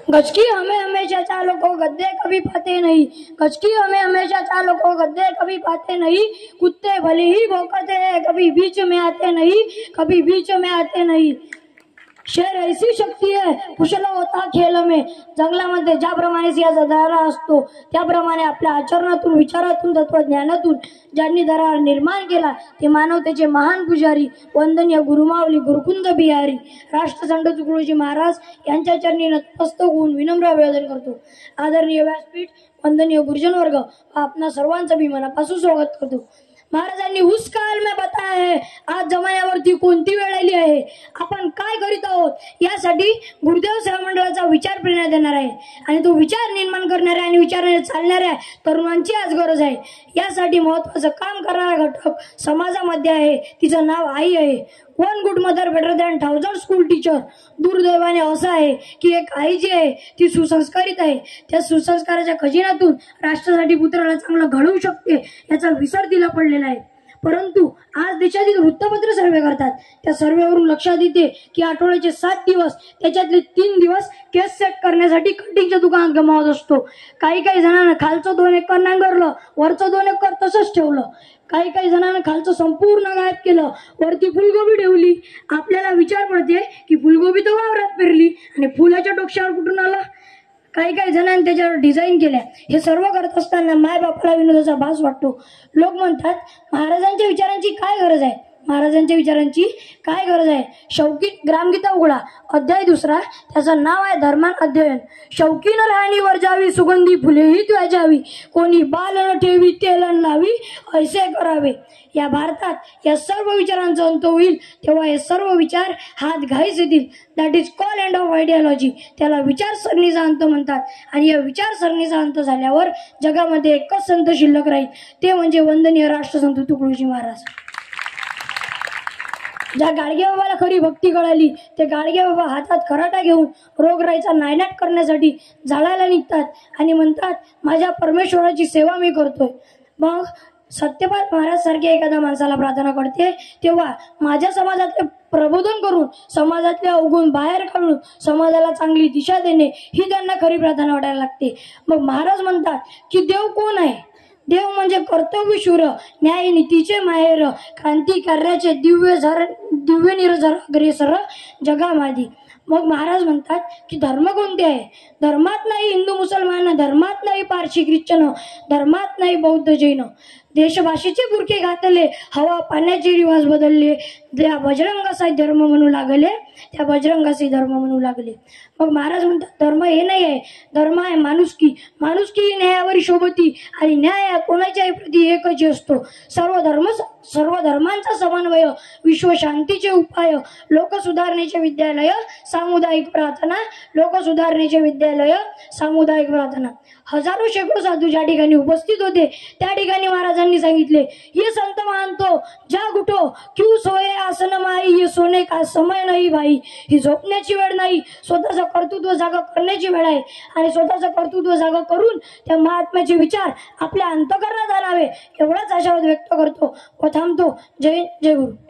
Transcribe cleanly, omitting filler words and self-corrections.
गचकी हमें हमेशा चालो को गद्दे कभी पाते नहीं, गचकी हमें हमेशा चालो को गद्दे कभी पाते नहीं, कुत्ते भले ही भौंकते हैं कभी बीच में आते नहीं, कभी बीच में आते नहीं। शेर ऐसी शक्ती आहे कुशल होता खेळ में, जंगलामध्ये ज्याप्रमाणे सिंहाचा दरार असतो त्याप्रमाणे आपल्या आचरणातून विचारातून तत्वज्ञानातून ज्यांनी दरार निर्माण केला ते मानवतेचे महान पुजारी वंदनीय गुरुमाऊली गुरुकुंद बिहारी राष्ट्रसंत तुकडोजी महाराज यांच्या चरणी नतमस्तक होऊन विनम्र अभिवादन करतो। आदरणीय व्यासपीठ, वंदनीय गुरुजन वर्ग, आपणा सर्वांचं मी मनापासून स्वागत करतो। महाराजांनी उस काल में बताया है, आज जमान्यावरती कोणती वेळ आली आहे, आपण काय करीत आहोत यासाठी गुरुदेव सेवा मंडळाचा विचार प्रेरणा देणार आहे आणि तो विचार निर्माण करणाऱ्या आणि विचाराने चालणाऱ्या तरुणांची आज गरज आहे। यासाठी महत्त्वाचं काम करणारा घटक समाजामध्ये आहे, तिचं नाव आई आहे। 1 good mother better than 1000 school teacher. दुर्दैवाने असं आहे की एक आई जी आहे ती सुसंस्कारित आहे, त्या सुसंस्काराच्या खजिन्यातून राष्ट्रासाठी पुत्राला चांगलं घडवू शकते याचा विसर तिला पडलेला आहे। परंतु आज देशातील वृत्तपत्र सर्वे करतात, त्या सर्वेवरून लक्षात येते की आठवड्याचे 7 दिवस त्याच्यातले 3 दिवस केस सेट करण्यासाठी कटिंगच्या दुकानात गमावत असतो। काही जणांना खालचं 2 एकर नांगरलं, वरचं 2 एकर तसंच ठेवलं। काही जणांना खालचं संपूर्ण गायब केलं, वरती फुलगोबी ठेवली। आपल्याला विचार पडते की फुलगोबी तर वावरात पेरली आणि फुलाच्या डोक्यावर कुठून आला। काही जणांनी त्याच्यावर डिझाईन केल्या। हे सर्व करत असताना माय बापाला विनोदाचा भास वाटतो। लोक म्हणतात महाराजांच्या विचारांची काय गरज आहे, महाराजांच्या विचारांची काय गरज आहे। शौकी ग्रामगीता उघडा, अध्याय 2, त्याचं नाव आहे धर्मान अध्ययन। शौकीन राहणीवर जावी, सुगंधी फुलेही त्वजावी, कोणी बाल न ठेवी तेल न लावी, ऐसे करावे। या भारतात या सर्व विचारांचा अंत होईल तेव्हा हे सर्व विचार हात घाईस येतील। That is call end of ideology, त्याला विचारसरणीचा अंत म्हणतात। आणि या विचारसरणीचा अंत झाल्यावर जगामध्ये एकच संत शिल्लक राहील, ते म्हणजे वंदनीय राष्ट्रसंत तुकडोजी महाराज। ज्या गाडगे बाबाला खरी भक्ती कळाली ते गाडगे बाबा हातात खराटा घेऊन रोगराईचा नायनाट करण्यासाठी झाडाला निघतात आणि म्हणतात माझ्या परमेश्वराची सेवा मी करतोय। मग सत्यपाल महाराज सारख्या एखाद्या माणसाला प्रार्थना करते तेव्हा माझ्या समाजातले प्रबोधन करून, समाजातले अवगुण बाहेर काढून समाजाला चांगली दिशा देणे ही त्यांना खरी प्रार्थना वाटायला लागते। मग महाराज म्हणतात की देव कोण आहे? देव म्हणजे कर्तव्यशूर, न्याय नीतीचे माहेर, क्रांतिकार्याचे दिव्य निर्झर अग्रेसर जगामादी। मग महाराज म्हणतात की धर्म कोणते आहे? धर्मात नाही हिंदू मुसलमान, धर्मात नाही पारशी ख्रिश्चन, धर्मात नाही बौद्ध जैन। देशभाषेचे बुरखे घातले, हवा पाण्याचे रिवाज बदलले, त्या बजरंगाचा धर्म म्हणू लागले, त्या बजरंगाचे धर्म म्हणू लागले। मग महाराज म्हणतात धर्म हे नाही आहे, धर्म आहे माणुसकी। माणुसकी न्यायावरी शोभती आणि न्याय कोणाच्याही प्रती एकच असतो। सर्व धर्मांचा समन्वय, विश्व शांतीचे उपाय, लोक सुधारणेचे विद्यालय, सामुदायिक प्रार्थना, लोक सुधारणेचे विद्यालय, सामुदायिक प्रार्थना। हजारो शेकडो साधू ज्या ठिकाणी उपस्थित होते त्या ठिकाणी महाराजांनी सांगितले ये संत मानतो जाग उठो, क्यों सोए आसन माई, ये सोने का समय नाही भाई। ही झोपण्याची वेळ नाही, स्वतःचं कर्तृत्व जागा करण्याची वेळ आहे आणि स्वतःचं कर्तृत्व जागा करून त्या महात्म्याचे विचार आपल्या अंतःकरणात आणावे एवढाच आशावाद व्यक्त करतो व थांबतो। जय जय गुरु।